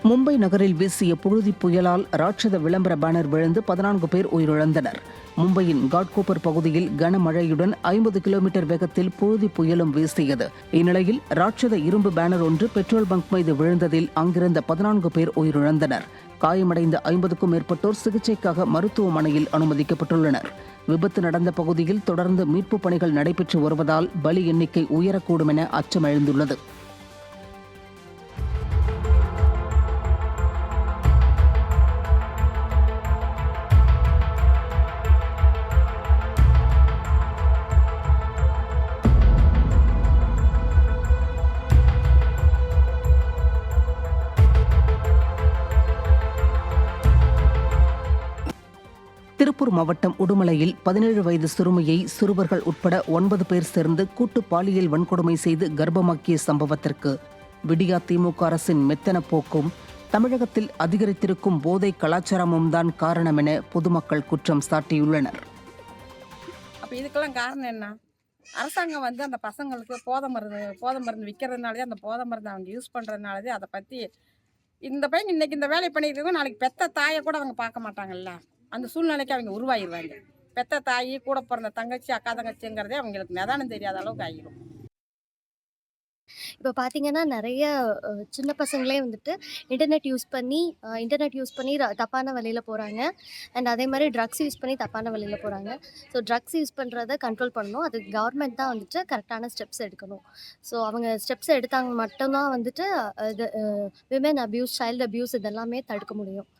மும்பை நகரில் வீசிய புழுதி புயலால் ராட்சத விளம்பர பேனர் விழுந்து 14 பேர் உயிரிழந்தனர். மும்பையின் காட்கோப்பர் பகுதியில் கனமழையுடன் 50 கிலோமீட்டர் வேகத்தில் புழுதி புயலும் வீசியது. இந்நிலையில் ராட்சத இரும்பு பேனர் ஒன்று பெட்ரோல் பங்க் மீது விழுந்ததில் அங்கிருந்த 14 பேர் உயிரிழந்தனர். காயமடைந்த 50க்கும் மேற்பட்டோர் சிகிச்சைக்காக மருத்துவமனையில் அனுமதிக்கப்பட்டுள்ளனர். விபத்து நடந்த பகுதியில் தொடர்ந்து மீட்புப் பணிகள் நடைபெற்று வருவதால் பலி எண்ணிக்கை உயரக்கூடும் என அச்சம் எழுந்துள்ளது. திருப்பூர் மாவட்டம் உடுமலையில் 17 வயது சிறுமியை சிறுவர்கள் உட்பட 9 பேர் சேர்ந்து கூட்டு பாலியல் வன்கொடுமை செய்து கர்ப்பமாக்கிய சம்பவத்திற்கு விடியா திமுக அரசின் மெத்தன போக்கும் தமிழகத்தில் அதிகரித்திருக்கும் போதை கலாச்சாரமும் தான் காரணம் என பொதுமக்கள் குற்றம் சாட்டியுள்ளனர். அப்போ இதுக்கெல்லாம் காரணம் என்ன? அரசாங்கம் அந்த பசங்களுக்கு போதை மருந்து விற்கிறதுனாலே, அந்த போதை மருந்து அவங்க யூஸ் பண்ணுறதுனாலே, அதை பற்றி இந்த பையன் இன்னைக்கு இந்த வேலை பண்ணிட்டு இருக்கோம், நாளைக்கு பெத்த தாயை கூட அவங்க பார்க்க மாட்டாங்கல்ல. அந்த சூழ்நிலைக்கு அவங்க உருவாகிடுவாங்க. பெத்த தாய், கூட பிறந்த தங்கச்சி, அக்கா தங்கச்சிங்கிறதே அவங்களுக்கு நிதானம் தெரியாத அளவுக்கு ஆகிடும். இப்போ பார்த்தீங்கன்னா நிறைய சின்ன பசங்களே இன்டர்நெட் யூஸ் பண்ணி தப்பான வழியில் போகிறாங்க. அண்ட் அதே மாதிரி ட்ரக்ஸ் யூஸ் பண்ணி தப்பான வழியில் போகிறாங்க. ஸோ ட்ரக்ஸ் யூஸ் பண்ணுறத கண்ட்ரோல் பண்ணணும். அது கவர்மெண்ட் தான் கரெக்டான ஸ்டெப்ஸ் எடுக்கணும். ஸோ அவங்க ஸ்டெப்ஸ் எடுத்தாங்க மட்டும்தான் இது விமென் அபியூஸ், சைல்டு அபியூஸ் இதெல்லாமே தடுக்க முடியும்.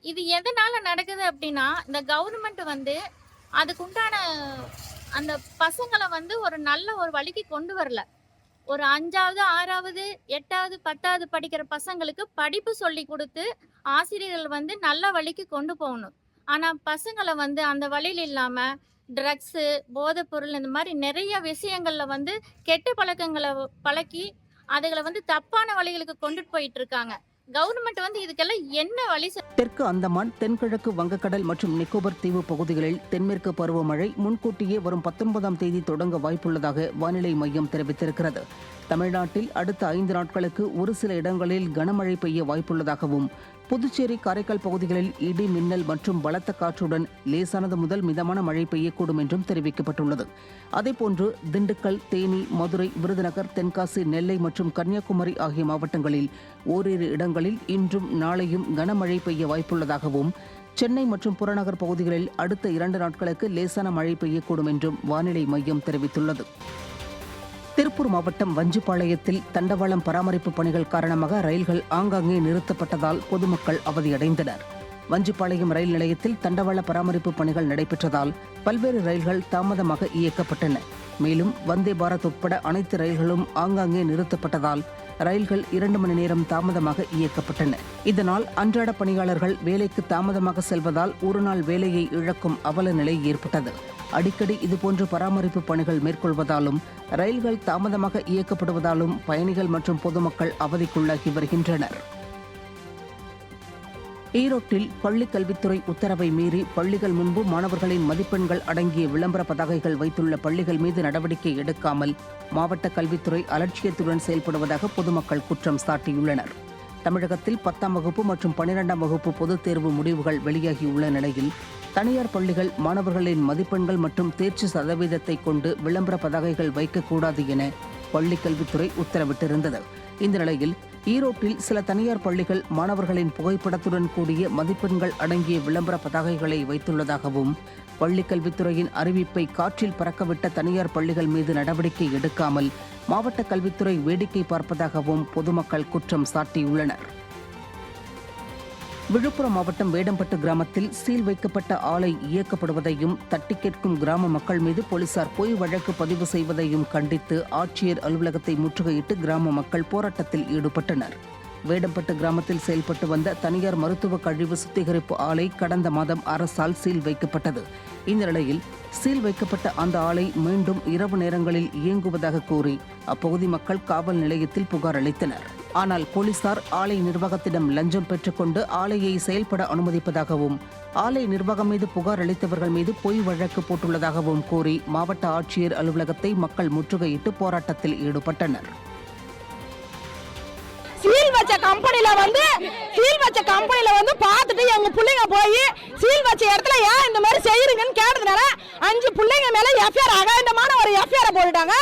இது எதனால நடக்குது அப்படின்னா, இந்த கவர்மெண்ட் அதுக்குண்டான அந்த பசங்களை ஒரு நல்ல ஒரு வழிக்கு கொண்டு வரல. ஒரு 5வது 6வது 8வது 10வது படிக்கிற பசங்களுக்கு படிப்பு சொல்லி கொடுத்து ஆசிரியர்கள் நல்ல வழிக்கு கொண்டு போகணும். ஆனால் பசங்களை அந்த வழியில் இல்லாமல் ட்ரக்ஸு, போதைப் பொருள் இந்த மாதிரி நிறைய விஷயங்களில் கெட்ட பழக்கங்களை பழக்கி அதுகளை தப்பான வழிகளுக்கு கொண்டுட்டு போயிட்டு இருக்காங்க. கவர்மெண்ட் இதுக்கெல்லாம் என்ன வழி? தெற்கு அந்தமான், தென்கிழக்கு வங்கக்கடல் மற்றும் நிக்கோபர் தீவு பகுதிகளில் தென்மேற்கு பருவமழை முன்கூட்டியே வரும் 19ஆம் தேதி தொடங்க வாய்ப்புள்ளதாக வானிலை மையம் தெரிவித்திருக்கிறது. தமிழ்நாட்டில் அடுத்த 5 நாட்களுக்கு ஒரு சில இடங்களில் கனமழை பெய்ய வாய்ப்புள்ளதாகவும், புதுச்சேரி, காரைக்கால் பகுதிகளில் இடி, மின்னல் மற்றும் பலத்த காற்றுடன் லேசானது முதல் மிதமான மழை பெய்யக்கூடும் என்றும் தெரிவிக்கப்பட்டுள்ளது. அதேபோன்று திண்டுக்கல், தேனி, மதுரை, விருதுநகர், தென்காசி, நெல்லை மற்றும் கன்னியாகுமரி ஆகிய மாவட்டங்களில் ஓரிரு இடங்களில் இன்றும் நாளையும் கனமழை பெய்ய வாய்ப்புள்ளதாகவும், சென்னை மற்றும் புறநகர் பகுதிகளில் அடுத்த 2 நாட்களுக்கு லேசான மழை பெய்யக்கூடும் என்றும் வானிலை மையம் தெரிவித்துள்ளது. திருப்பூர் மாவட்டம் வஞ்சிபாளையத்தில் தண்டவாளம் பராமரிப்பு பணிகள் காரணமாக ரயில்கள் ஆங்காங்கே நிறுத்தப்பட்டதால் பொதுமக்கள் அவதியடைந்தனர். வஞ்சிபாளையம் ரயில் நிலையத்தில் தண்டவாள பராமரிப்பு பணிகள் நடைபெற்றதால் பல்வேறு ரயில்கள் தாமதமாக இயக்கப்பட்டன. மேலும் வந்தே பாரத் உட்பட அனைத்து ரயில்களும் ஆங்காங்கே நிறுத்தப்பட்டதால் ரயில்கள் 2 மணி நேரம் தாமதமாக இயக்கப்பட்டன. இதனால் அன்றாட பணியாளர்கள் வேலைக்கு தாமதமாக செல்வதால் ஒரு நாள் வேலையை இழக்கும் அவல நிலை ஏற்பட்டது. அடிக்கடி இதுபோன்ற பராமரிப்பு பணிகள் மேற்கொள்வதாலும் ரயில்கள் தாமதமாக இயக்கப்படுவதாலும் பயணிகள் மற்றும் பொதுமக்கள் அவதிக்குள்ளாகி வருகின்றனர். ஈரோட்டில் பள்ளிக் கல்வித்துறை உத்தரவை மீறி பள்ளிகள் முன்பு மாணவர்களின் மதிப்பெண்கள் அடங்கிய விளம்பர பதாகைகள் வைத்துள்ள பள்ளிகள் மீது நடவடிக்கை எடுக்காமல் மாவட்ட கல்வித்துறை அலட்சியத்துடன் செயல்படுவதாக பொதுமக்கள் குற்றம் சாட்டியுள்ளனர். தமிழகத்தில் 10ஆம் வகுப்பு மற்றும் 12ஆம் வகுப்பு பொதுத் தேர்வு முடிவுகள் வெளியாகியுள்ள நிலையில் தனியார் பள்ளிகள் மாணவர்களின் மதிப்பெண்கள் மற்றும் தேர்ச்சி சதவீதத்தை கொண்டு விளம்பர பதாகைகள் வைக்கக்கூடாது என பள்ளிக் கல்வித்துறை உத்தரவிட்டிருந்தது. இந்த நிலையில் ஈரோட்டில் சில தனியார் பள்ளிகள் மாணவர்களின் புகைப்படத்துடன் கூடிய மதிப்பெண்கள் அடங்கிய விளம்பர பதாகைகளை வைத்துள்ளதாகவும், பள்ளிக் கல்வித்துறையின் அறிவிப்பை காற்றில் பறக்கவிட்ட தனியார் பள்ளிகள் மீது நடவடிக்கை எடுக்காமல் மாவட்ட கல்வித்துறை வேடிக்கை பார்ப்பதாகவும் பொதுமக்கள் குற்றம் சாட்டியுள்ளனர். விழுப்புரம் மாவட்டம் வேடம்பட்டு கிராமத்தில் சீல் வைக்கப்பட்ட ஆலை இயக்கப்படுவதையும் தட்டி கேட்கும் கிராம மக்கள் மீது போலீசார் பொய் வழக்கு பதிவு செய்வதையும் கண்டித்து ஆட்சியர் அலுவலகத்தை முற்றுகையிட்டு கிராம மக்கள் போராட்டத்தில் ஈடுபட்டனர். வேடம்பட்டு கிராமத்தில் செயல்பட்டு வந்த தனியார் மருத்துவ கழிவு சுத்திகரிப்பு ஆலை கடந்த மாதம் அரசால் சீல் வைக்கப்பட்டது. இந்த நிலையில் சீல் வைக்கப்பட்ட அந்த ஆலை மீண்டும் இரவு நேரங்களில் இயங்குவதாக கூறி அப்பகுதி மக்கள் காவல் நிலையத்தில் புகார் அளித்தனர். ஆனால் போலீசார் ஆலை நிர்வாகத்திடம் லஞ்சம் பெற்றுக்கொண்டு ஆலையை செயல்பட அனுமதிப்பதாகவும், ஆலை நிர்வாகம் மீது புகார் அளித்தவர்கள் மீது பொய் வழக்கு போட்டுள்ளதாகவும் கூறி மாவட்ட ஆட்சியர் அலுவலகத்தை மக்கள் முற்றுகையிட்டு போராட்டத்தில் ஈடுபட்டனர். சீல் வச்ச கம்பெனில வந்து பார்த்துட்டு எங்க பிள்ளைங்க போய் சீல் வச்ச இடத்துல ஏன் இந்த மாதிரி செய்யுறீங்கன்னு கேட்டதுனால 5 பிள்ளைங்க மேல எஃப்ஐஆர் அகாண்டமான ஒரு எஃப்ஐஆர் போட்டுட்டாங்க.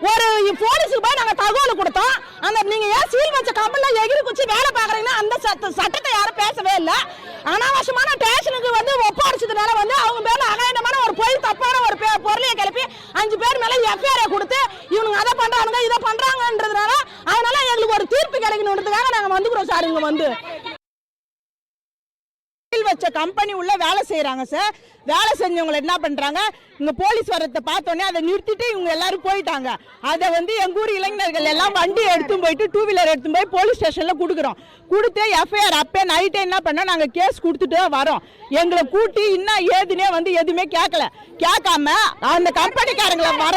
ஒரு போலீஸுக்கு போய் நாங்க தகவல் கொடுத்தோம். அந்த நீங்க ஏன் சீல் வச்ச கம்பெனில எகிரி குச்சி வேலை பாக்குறீங்கன்னா அந்த சட்டத்தை யாரும் பேசவே இல்லை. அனாவசியமான ஸ்டேஷனுக்கு வந்து ஒப்படைச்சதுனால வந்து அவங்க மேல அகாண்டமான ஒரு பொய் தப்பான ஒரு பொருளையை கிளப்பி 5 பேர் மேல எஃப்ஐஆர் கொடுத்து இவங்க அதை பண்றாங்க இதை பண்றாங்கன்றதுனால அதனால எங்களுக்கு ஒரு தீர்ப்பு கிடைக்கணுன்றதுக்காக நாங்க வந்துக்கிறோம் சார். இங்க வந்து வச்ச கம்பெனி உள்ள வேலை செய்யறாங்க சார். வேலை செஞ்சவங்க என்ன பண்றாங்க, இங்க போலீஸ் வரத்தை பார்த்தோன்னே அதை நிறுத்திட்டு இவங்க எல்லாரும் போயிட்டாங்க. அதை வந்து எங்க ஊர் இளைஞர்கள் எல்லாம் வண்டி எடுத்து போயிட்டு 2 வீலர் எடுத்து போய் போலீஸ் ஸ்டேஷன்ல கொடுக்குறோம். கொடுத்து எஃப்ஐஆர் அப்பே நைட்டே என்ன பண்ணோம், நாங்க கேஸ் கொடுத்துட்டு வரோம். எங்களை கூட்டி இன்னும் ஏதுனே வந்து எதுவுமே கேட்காம அந்த கம்பெனிக்காரங்களை வர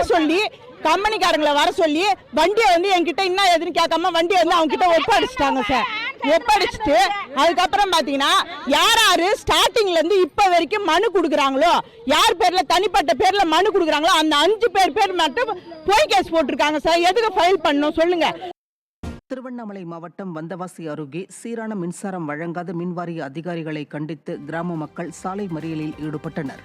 சொல்லி வண்டியை வந்து என்கிட்ட இன்னும் எதுன்னு கேட்காம வண்டியை வந்து அவங்க கிட்ட ஒப்படைச்சிட்டாங்க சார். ஒப்படைச்சிட்டு அதுக்கப்புறம் பாத்தீங்கன்னா யார் ஸ்டார்டிங்ல இருந்து இப்ப வரைக்கும் மனு கொடுக்குறாங்களோ, யார் பேர்ல தனிப்பட்ட பேர்ல மனு கொடுக்குறாங்களோ அந்த 5 பேர் மட்டும் போய் கேஸ் போட்டிருக்காங்க சார். எதுக்கு ஃபைல் பண்ணணும் சொல்லுங்க. திருவண்ணாமலை மாவட்டம் வந்தவாசி அருகே சீரான மின்சாரம் வழங்காத மின்வாரிய அதிகாரிகளை கண்டித்து கிராம மக்கள் சாலை மறியலில் ஈடுபட்டனர்.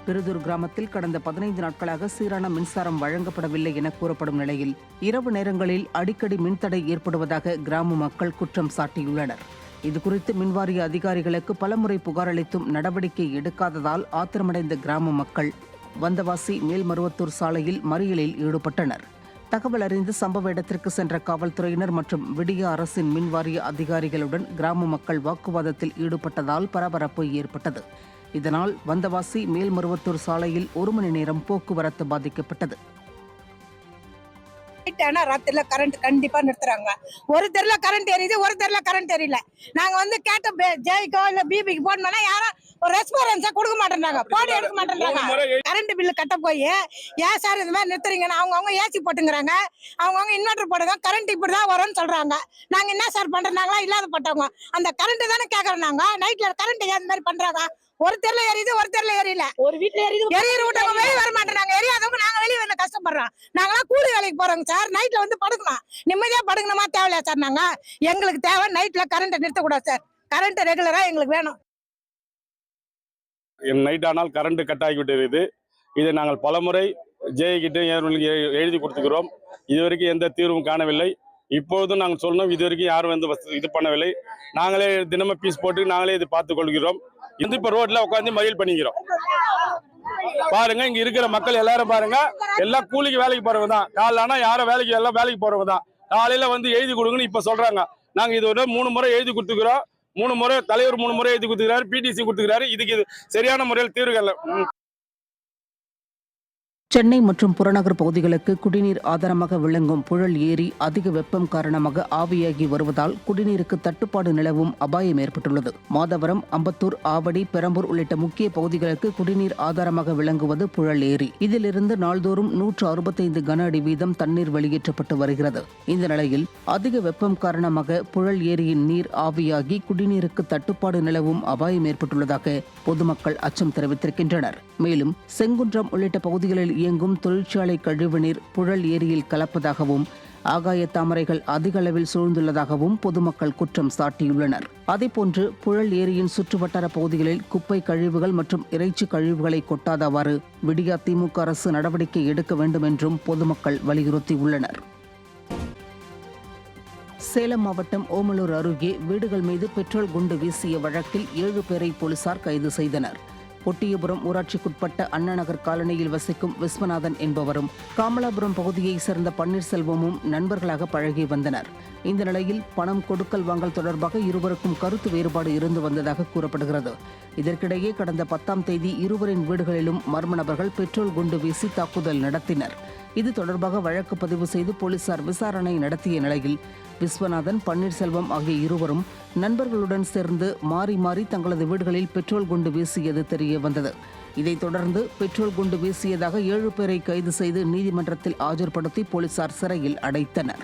பெருதூர் கிராமத்தில் கடந்த 15 நாட்களாக சீரான மின்சாரம் வழங்கப்படவில்லை என கூறப்படும் நிலையில் இரவு நேரங்களில் அடிக்கடி மின்தடை ஏற்படுவதாக கிராம மக்கள் குற்றம் சாட்டியுள்ளனர். இதுகுறித்து மின்வாரிய அதிகாரிகளுக்கு பலமுறை புகார் அளித்தும் நடவடிக்கை எடுக்காததால் ஆத்திரமடைந்த கிராம மக்கள் வந்தவாசி மேல்மருவத்தூர் சாலையில் மறியலில் ஈடுபட்டனர். தகவல் அறிந்து சம்பவ இடத்திற்கு சென்ற காவல்துறையினர் மற்றும் விடிய அரசின் மின்வாரிய அதிகாரிகளுடன் கிராம மக்கள் வாக்குவாதத்தில் ஈடுபட்டதால் பரபரப்பு ஏற்பட்டது. இதனால் வந்தவாசி மேல்மருவத்தூர் சாலையில் 1 மணி நேரம் போக்குவரத்து பாதிக்கப்பட்டது. ராத்திரில கரண்ட் கண்டிப்பா நிறுத்துறாங்க. ஒரு தெருல கரண்ட் எரியுது, ஒரு தெருல கரண்ட் எரியல. நாங்க வந்து கேட்ட ஜெய்கோ இல்ல பிபிக்கு போன் பண்ணா யாரும் ஒரு ரெஸ்பான்ஸா கொடுக்க மாட்டேன்றாங்க, போன் எடுக்க மாட்டேன்றாங்க. கரண்ட் பில்லு கட்ட போய் ஏன் சார் இந்த மாதிரி நிறுத்துறீங்கன்னு அவங்க ஏசி போட்டுங்கிறாங்க, அவங்க இன்வெர்டர் போடுங்க, கரண்ட் இப்படிதான் வரும்னு சொல்றாங்க. நாங்க என்ன சார் பண்றாங்களா இல்லாத பட்டவங்க அந்த கரண்ட் தானே கேக்குறோம். நாங்க நைட்ல கரண்ட் ஏன் இந்த மாதிரி பண்றாங்க. ஒரு தெருல எரியுது, ஒரு தெருல எரியல. ஒரு வீட்டுல எரியுது, எரியுற விட்டவங்க வெளியே வர மாட்டேறாங்க. எரியாதவங்க நாங்க வெளியே வந்து கஷ்டப்படுறோம். நாங்களாம் கூலி வேலைக்கு போறோங்க சார். நைட்ல வந்து படுக்கணும், நிம்மதியா படுக்கணுமா தேவையில்லையா சார். நாங்க எங்களுக்கு தேவை நைட்ல கரண்ட் நிறுத்தக்கூடாது சார். கரண்ட் ரெகுலரா எங்களுக்கு வேணும். நைட் ஆனால் கரண்ட் கட் ஆகிவிட்டு இருக்குது. இதை நாங்கள் பலமுறை ஜேகிட்ட எழுதி கொடுத்துக்கிறோம். இதுவரைக்கும் எந்த தீர்வும் காணவில்லை. இப்பொழுதும் நாங்கள் சொல்லணும், இதுவரைக்கும் யாரும் வந்து இது பண்ணவில்லை. நாங்களே தினமும் பீஸ் போட்டு நாங்களே இது பார்த்து கொள்கிறோம். இது இப்போ ரோட்ல உட்காந்து மறியல் பண்ணிக்கிறோம். பாருங்க, இங்க இருக்கிற மக்கள் எல்லாரும் பாருங்க, எல்லாம் கூலிக்கு வேலைக்கு போறவங்க தான். காலைல ஆனா யாரும் எல்லாம் வேலைக்கு போறவங்க தான். காலையில வந்து எழுதி கொடுங்கன்னு இப்ப சொல்றாங்க. நாங்க இது ஒரு 3 முறை எழுதி கொடுத்துக்கிறோம். 3 முறை தலைவர் 3 முறை எழுதி கொடுத்துக்கிறாரு, பிடிசி கொடுத்துக்கிறாரு. இதுக்கு சரியான முறையில் தீர்வுகள். சென்னை மற்றும் புறநகர் பகுதிகளுக்கு குடிநீர் ஆதாரமாக விளங்கும் புழல் ஏரி அதிக வெப்பம் காரணமாக ஆவியாகி வருவதால் குடிநீருக்கு தட்டுப்பாடு நிலவும் அபாயம் ஏற்பட்டுள்ளது. மாதவரம், அம்பத்தூர், ஆவடி, பெரம்பூர் உள்ளிட்ட முக்கிய பகுதிகளுக்கு குடிநீர் ஆதாரமாக விளங்குவது புழல் ஏரி. இதிலிருந்து நாள்தோறும் 165 கன அடி வீதம் தண்ணீர் வெளியேற்றப்பட்டு வருகிறது. இந்த நிலையில் அதிக வெப்பம் காரணமாக புழல் ஏரியின் நீர் ஆவியாகி குடிநீருக்கு தட்டுப்பாடு நிலவும் அபாயம் ஏற்பட்டுள்ளதாக பொதுமக்கள் அச்சம் தெரிவித்திருக்கின்றனர். மேலும் செங்குன்றம் உள்ளிட்ட பகுதிகளில் இயங்கும் தொழிற்சாலை கழிவுநீர் புழல் ஏரியில் கலப்பதாகவும் ஆகாய தாமரைகள் அதிக அளவில் சூழ்ந்துள்ளதாகவும் பொதுமக்கள் குற்றம் சாட்டியுள்ளனர். அதேபோன்று புழல் ஏரியின் சுற்றுவட்டார பகுதிகளில் குப்பை கழிவுகள் மற்றும் இறைச்சி கழிவுகளை கொட்டாதவாறு விடியா திமுக அரசு நடவடிக்கை எடுக்க வேண்டும் என்றும் பொதுமக்கள் வலியுறுத்தியுள்ளனர். சேலம் மாவட்டம் ஓமலூர் அருகே வீடுகள் மீது பெட்ரோல் குண்டு வீசிய வழக்கில் 7 பேரை போலீசார் கைது செய்தனர். பொட்டியபுரம் ஊராட்சிக்குட்பட்ட அண்ணாநகர் காலனியில் வசிக்கும் விஸ்வநாதன் என்பவரும் காமலாபுரம் பகுதியைச் சேர்ந்த பன்னீர்செல்வமும் நண்பர்களாக பழகி வந்தனர். இந்த நிலையில் பணம் கொடுக்கல் வாங்கல் தொடர்பாக இருவருக்கும் கருத்து வேறுபாடு இருந்து வந்ததாக கூறப்படுகிறது. இதற்கிடையே கடந்த 10ஆம் தேதி இருவரின் வீடுகளிலும் மர்ம நபர்கள் பெட்ரோல் குண்டு வீசி தாக்குதல் நடத்தினர். இது தொடர்பாக வழக்கு பதிவு செய்து போலீசார் விசாரணை நடத்திய நிலையில் விஸ்வநாதன், பன்னீர்செல்வம் ஆகிய இருவரும் நண்பர்களுடன் சேர்ந்து மாறி மாறி தங்களது வீடுகளில் பெட்ரோல் குண்டு வீசியது தெரிய வந்தது. இதைத் தொடர்ந்து பெட்ரோல் குண்டு வீசியதாக 7 பேரை கைது செய்து நீதிமன்றத்தில் ஆஜர்படுத்தி போலீசார் சிறையில் அடைத்தனர்.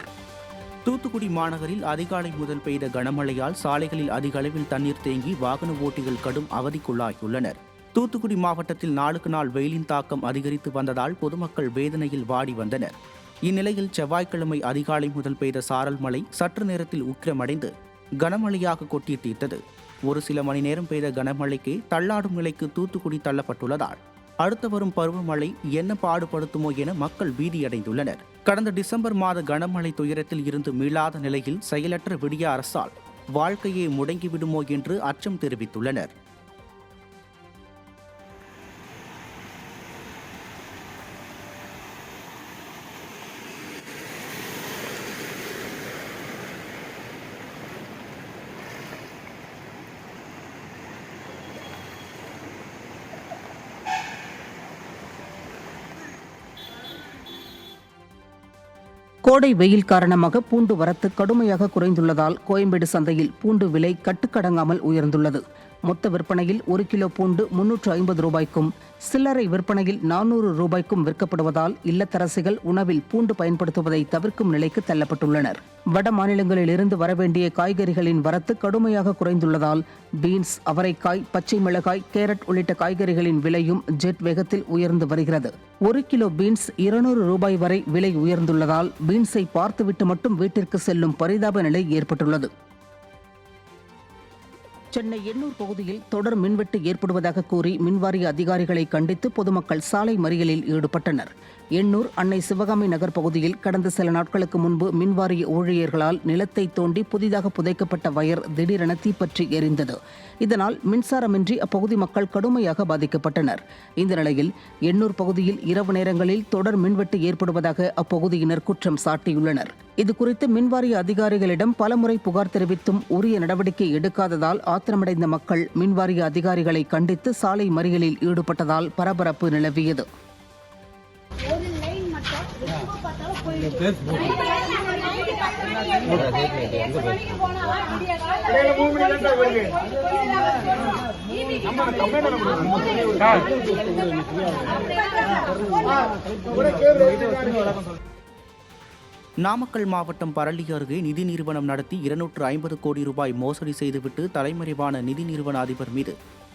தூத்துக்குடி மாநகரில் அதிகாலை முதல் பெய்த கனமழையால் சாலைகளில் அதிக அளவில் தண்ணீர் தேங்கி வாகன ஓட்டிகள் கடும் அவதிக்குள்ளாகியுள்ளனர். தூத்துக்குடி மாவட்டத்தில் நாளுக்கு நாள் வெயிலின் தாக்கம் அதிகரித்து வந்ததால் பொதுமக்கள் வேதனையில் வாடி வந்தனர். இந்நிலையில் செவ்வாய்க்கிழமை அதிகாலை முதல் பெய்த சாரல் மழை சற்று நேரத்தில் உக்கிரமடைந்து கனமழையாக கொட்டி தீர்த்தது. ஒரு சில மணி நேரம் பெய்த கனமழைக்கு தள்ளாடும் நிலைக்கு தூத்துக்குடி தள்ளப்பட்டுள்ளதால் அடுத்து வரும் பருவமழை என்ன பாடுபடுத்துமோ என மக்கள் பீதியடைந்துள்ளனர். கடந்த டிசம்பர் மாத கனமழை துயரத்தில் இருந்து மீளாத நிலையில் செயலற்ற விடிய அரசால் வாழ்க்கையை முடங்கிவிடுமோ என்று அச்சம் தெரிவித்துள்ளனர். கோடை வெயில் காரணமாக பூண்டு வரத்து கடுமையாக குறைந்துள்ளதால் கோயம்பேடு சந்தையில் பூண்டு விலை கட்டுக்கடங்காமல் உயர்ந்துள்ளது. மொத்த விற்பனையில் 1 கிலோ பூண்டு 350 ரூபாய்க்கும் சில்லறை விற்பனையில் 400 ரூபாய்க்கும் விற்கப்படுவதால் இல்லத்தரசிகள் உணவில் பூண்டு பயன்படுத்துவதை தவிர்க்கும் நிலைக்கு தள்ளப்பட்டுள்ளனர். வட மாநிலங்களிலிருந்து வரவேண்டிய காய்கறிகளின் வரத்து கடுமையாக குறைந்துள்ளதால் பீன்ஸ், அவரைக்காய், பச்சை மிளகாய், கேரட் உள்ளிட்ட காய்கறிகளின் விலையும் ஜெட் வேகத்தில் உயர்ந்து வருகிறது. 1 கிலோ பீன்ஸ் 200 ரூபாய் வரை விலை உயர்ந்துள்ளதால் பீன்ஸை பார்த்துவிட்டு மட்டும் வீட்டிற்கு செல்லும் பரிதாப நிலை ஏற்பட்டுள்ளது. சென்னை எண்ணூர் பகுதியில் தொடர் மின்வெட்டு ஏற்படுவதாக கூறி மின்வாரிய அதிகாரிகளை கண்டித்து பொதுமக்கள் சாலை மறியலில் ஈடுபட்டனர். எண்ணூர் அன்னை சிவகாமி நகர் பகுதியில் கடந்த சில நாட்களுக்கு முன்பு மின்வாரிய ஊழியர்களால் நிலத்தை தோண்டி புதிதாக புதைக்கப்பட்ட வயர் திடீரென தீப்பற்றி எரிந்தது. இதனால் மின்சாரமின்றி அப்பகுதி மக்கள் கடுமையாக பாதிக்கப்பட்டனர். இந்த நிலையில் எண்ணூர் பகுதியில் இரவு நேரங்களில் தொடர் மின்வெட்டு ஏற்படுவதாக அப்பகுதியினர் குற்றம் சாட்டியுள்ளனர். இதுகுறித்து மின்வாரிய அதிகாரிகளிடம் பலமுறை புகார் தெரிவித்தும் உரிய நடவடிக்கை எடுக்காததால் ஆத்திரமடைந்த மக்கள் மின்வாரிய அதிகாரிகளை கண்டித்து சாலை மறியலில் ஈடுபட்டதால் பரபரப்பு நிலவியது. நாமக்கல் மாவட்டம் பரளி அருகே நிதி நிறுவனம் நடத்தி 250 கோடி ரூபாய் மோசடி செய்துவிட்டு தலைமறைவான நிதி நிறுவன அதிபர் மீது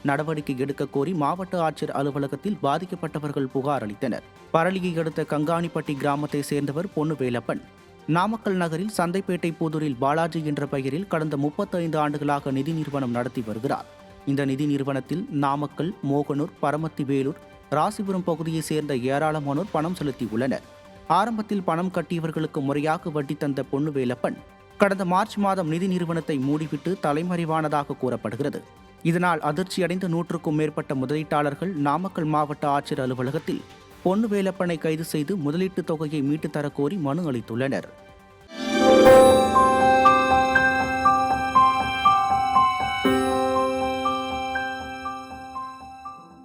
நடவடிக்கை எடுக்க கோரி மாவட்ட ஆட்சியர் அலுவலகத்தில் பாதிக்கப்பட்டவர்கள் புகார் அளித்தனர். பரளியை அடுத்த கங்காணிப்பட்டி கிராமத்தை சேர்ந்தவர் பொன்னுவேலப்பன் நாமக்கல் நகரில் சந்தைப்பேட்டை புதூரில் பாலாஜி என்ற பெயரில் கடந்த 35 ஆண்டுகளாக நிதி நிறுவனம் நடத்தி வருகிறார். இந்த நிதி நிறுவனத்தில் நாமக்கல், மோகனூர், பரமத்தி வேலூர், ராசிபுரம் பகுதியைச் சேர்ந்த ஏராளமானோர் பணம் செலுத்தியுள்ளனர். ஆரம்பத்தில் பணம் கட்டியவர்களுக்கு முறையாக வட்டி தந்த பொன்னுவேலப்பன் கடந்த மார்ச் மாதம் நிதி நிறுவனத்தை மூடிவிட்டு தலைமறைவானதாக கூறப்படுகிறது. இதனால் அதிர்ச்சியடைந்த 100க்கும் மேற்பட்ட முதலீட்டாளர்கள் நாமக்கல் மாவட்ட ஆட்சியர் அலுவலகத்தில் பொன்னுவேலப்பனை கைது செய்து முதலீட்டு தொகையை மீட்டுத் தரக்கோரி மனு அளித்துள்ளனர்.